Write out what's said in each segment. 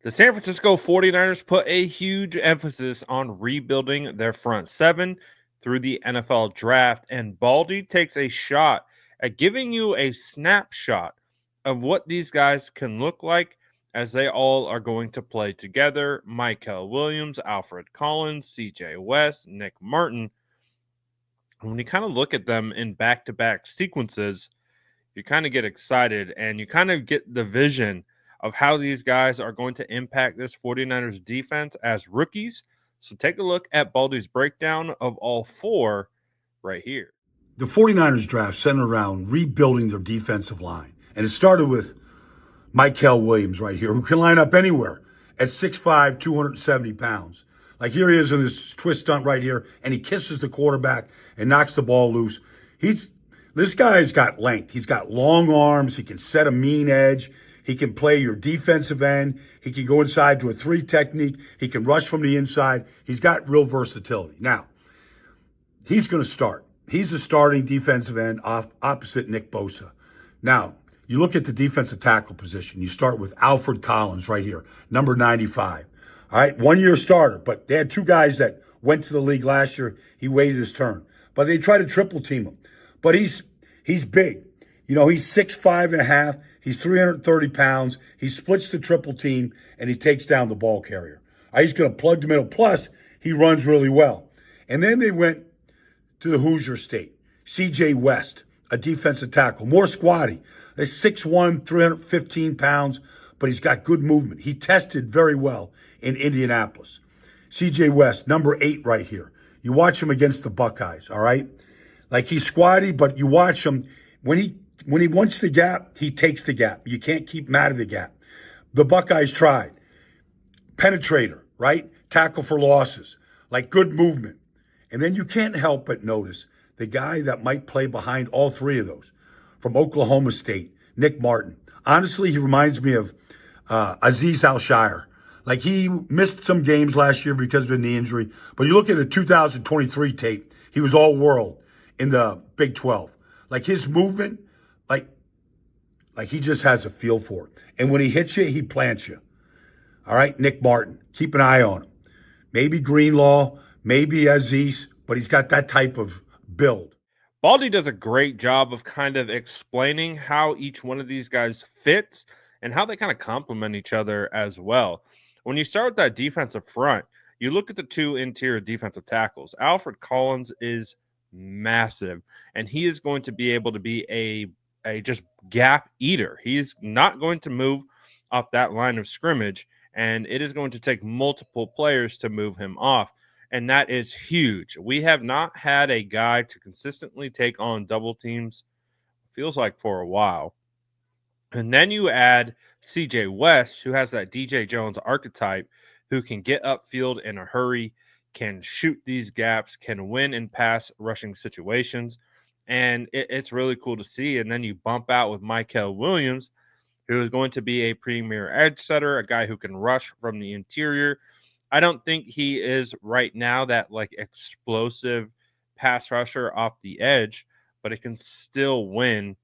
The San Francisco 49ers put a huge emphasis on rebuilding their front seven through the NFL draft, and Baldy takes a shot at giving you a snapshot of what these guys can look like as they all are going to play together. Mykel Williams, Alfred Collins, CJ West, Nick Martin. When you kind of look at them in back-to-back sequences, you kind of get excited and you kind of get the vision of how these guys are going to impact this 49ers defense as rookies. So take a look at Baldy's breakdown of all four right here. The 49ers draft centered around rebuilding their defensive line. And it started with Mykel Williams right here, who can line up anywhere at 6'5", 270 pounds. Like here he is in this twist stunt right here, and he kisses the quarterback and knocks the ball loose. This guy's got length. He's got long arms. He can set a mean edge. He can play your defensive end. He can go inside to a 3 technique. He can rush from the inside. He's got real versatility. Now, he's going to start. He's the starting defensive end opposite Nick Bosa. Now, you look at the defensive tackle position. You start with Alfred Collins right here, number 95. All right, 1-year starter, but they had 2 guys that went to the league last year. He waited his turn, but they tried to triple team him. But he's big. You know, he's 6'5" and a half. He's 330 pounds. He splits the triple team, and he takes down the ball carrier. All right, he's going to plug the middle. Plus, he runs really well. And then they went to the Hoosier State. CJ West, a defensive tackle, more squatty. He's 6'1", 315 pounds, but he's got good movement. He tested very well in Indianapolis. CJ West, number 8 right here. You watch him against the Buckeyes, all right? Like he's squatty, but you watch him. When he wants the gap, he takes the gap. You can't keep him out of the gap. The Buckeyes tried. Penetrator, right? Tackle for losses. Like good movement. And then you can't help but notice the guy that might play behind all 3 of those from Oklahoma State, Nick Martin. Honestly, he reminds me of Azeez Al-Shire. Like he missed some games last year because of a knee injury. But you look at the 2023 tape, he was all world in the Big 12. Like his movement, like he just has a feel for it. And when he hits you, he plants you. All right, Nick Martin, keep an eye on him. Maybe Greenlaw, maybe Aziz, but he's got that type of build. Baldy does a great job of kind of explaining how each one of these guys fits and how they kind of complement each other as well. When you start with that defensive front, you look at the 2 interior defensive tackles. Alfred Collins is massive, and he is going to be able to be a just gap eater. He's not going to move off that line of scrimmage, and it is going to take multiple players to move him off. And that is huge. We have not had a guy to consistently take on double teams, feels like for a while. And then you add CJ West, who has that DJ Jones archetype, who can get upfield in a hurry, can shoot these gaps, can win in pass rushing situations. And it's really cool to see. And then you bump out with Mykel Williams, who is going to be a premier edge setter, a guy who can rush from the interior. I don't think he is right now that like explosive pass rusher off the edge, but he can still win,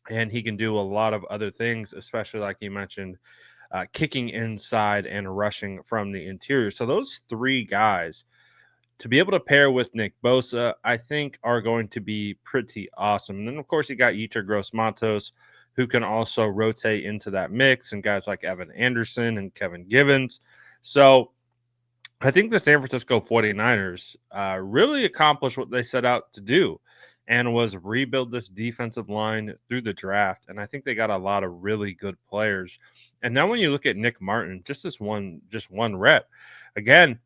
and he can do a lot of other things, especially like you mentioned, kicking inside and rushing from the interior. So those 3 guys to be able to pair with Nick Bosa, I think are going to be pretty awesome. And then of course you got Yetur Gross-Matos, who can also rotate into that mix, and guys like Evan Anderson and Kevin Givens. So I think the San Francisco 49ers really accomplished what they set out to do, and was rebuild this defensive line through the draft. And I think they got a lot of really good players. And then when you look at Nick Martin, just one rep, again,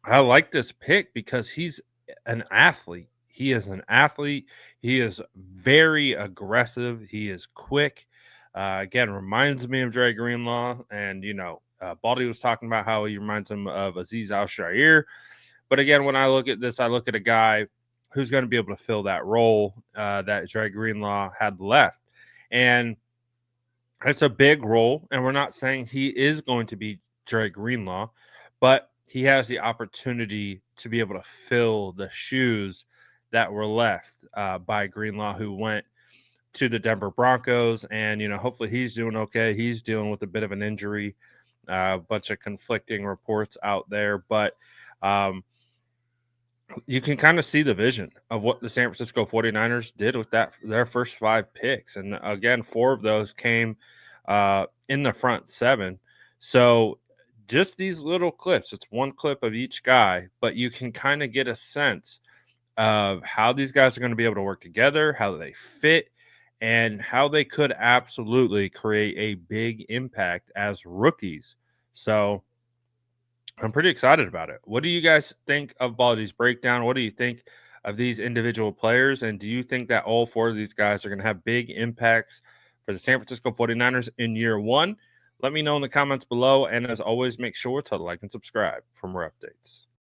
I like this pick because he's an athlete. He is an athlete. He is very aggressive. He is quick. Again, reminds me of Dre Greenlaw. And, Baldy was talking about how he reminds him of Azeez Al-Shire. But again, when I look at this, I look at a guy who's going to be able to fill that role that Dre Greenlaw had left. And it's a big role. And we're not saying he is going to be Dre Greenlaw, but he has the opportunity to be able to fill the shoes that were left by Greenlaw, who went to the Denver Broncos, and hopefully he's doing okay. He's dealing with a bit of an injury, a bunch of conflicting reports out there, but you can kind of see the vision of what the San Francisco 49ers did with their first 5 picks. And again, 4 of those came in the front 7. So just these little clips, it's one clip of each guy, but you can kind of get a sense of how these guys are going to be able to work together, how they fit, and how they could absolutely create a big impact as rookies. So I'm pretty excited about it. What do you guys think of Baldy's breakdown? What do you think of these individual players? And do you think that all 4 of these guys are going to have big impacts for the San Francisco 49ers in year 1? Let me know in the comments below. And as always, make sure to like and subscribe for more updates.